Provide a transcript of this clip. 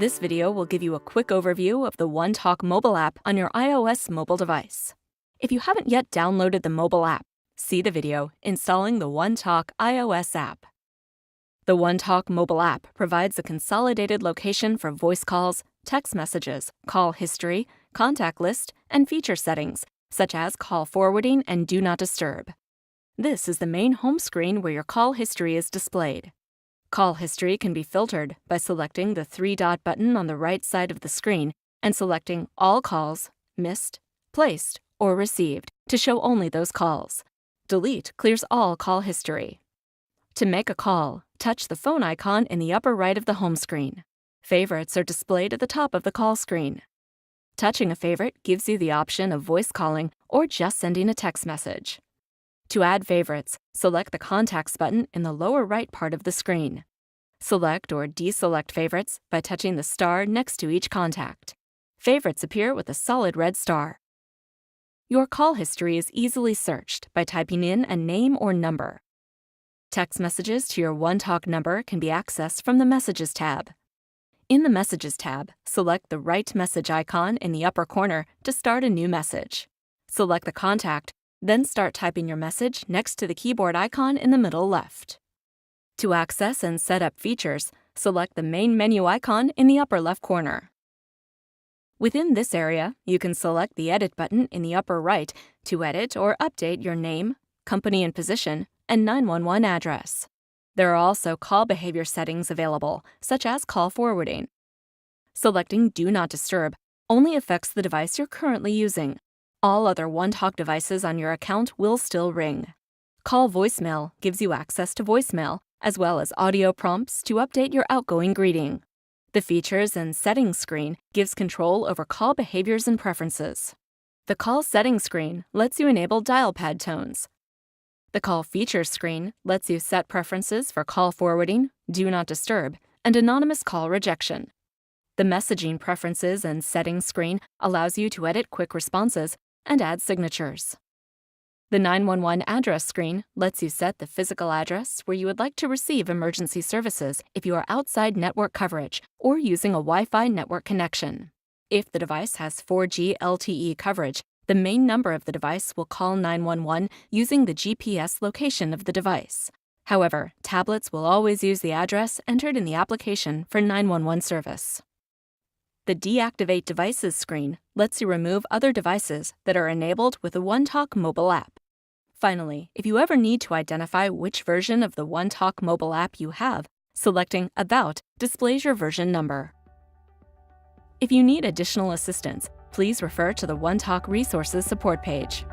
This video will give you a quick overview of the OneTalk mobile app on your iOS mobile device. If you haven't yet downloaded the mobile app, see the video installing the OneTalk iOS app. The OneTalk mobile app provides a consolidated location for voice calls, text messages, call history, contact list, and feature settings, such as call forwarding and do not disturb. This is the main home screen where your call history is displayed. Call history can be filtered by selecting the three-dot button on the right side of the screen and selecting All Calls, Missed, Placed, or Received to show only those calls. Delete clears all call history. To make a call, touch the phone icon in the upper right of the home screen. Favorites are displayed at the top of the call screen. Touching a favorite gives you the option of voice calling or just sending a text message. To add favorites, select the Contacts button in the lower right part of the screen. Select or deselect favorites by touching the star next to each contact. Favorites appear with a solid red star. Your call history is easily searched by typing in a name or number. Text messages to your OneTalk number can be accessed from the Messages tab. In the Messages tab, select the Write Message icon in the upper corner to start a new message. Select the contact, then start typing your message next to the keyboard icon in the middle left. To access and set up features, select the main menu icon in the upper left corner. Within this area, you can select the Edit button in the upper right to edit or update your name, company and position, and 911 address. There are also call behavior settings available, such as call forwarding. Selecting Do Not Disturb only affects the device you're currently using. All other OneTalk devices on your account will still ring. Call Voicemail gives you access to voicemail, as well as audio prompts to update your outgoing greeting. The Features and Settings screen gives control over call behaviors and preferences. The Call Settings screen lets you enable dial pad tones. The Call Features screen lets you set preferences for call forwarding, do not disturb, and anonymous call rejection. The Messaging Preferences and Settings screen allows you to edit quick responses and add signatures. The 911 address screen lets you set the physical address where you would like to receive emergency services if you are outside network coverage or using a Wi-Fi network connection. If the device has 4G LTE coverage, the main number of the device will call 911 using the GPS location of the device. However, tablets will always use the address entered in the application for 911 service. The Deactivate Devices screen lets you remove other devices that are enabled with the OneTalk mobile app. Finally, if you ever need to identify which version of the OneTalk mobile app you have, selecting About displays your version number. If you need additional assistance, please refer to the OneTalk Resources support page.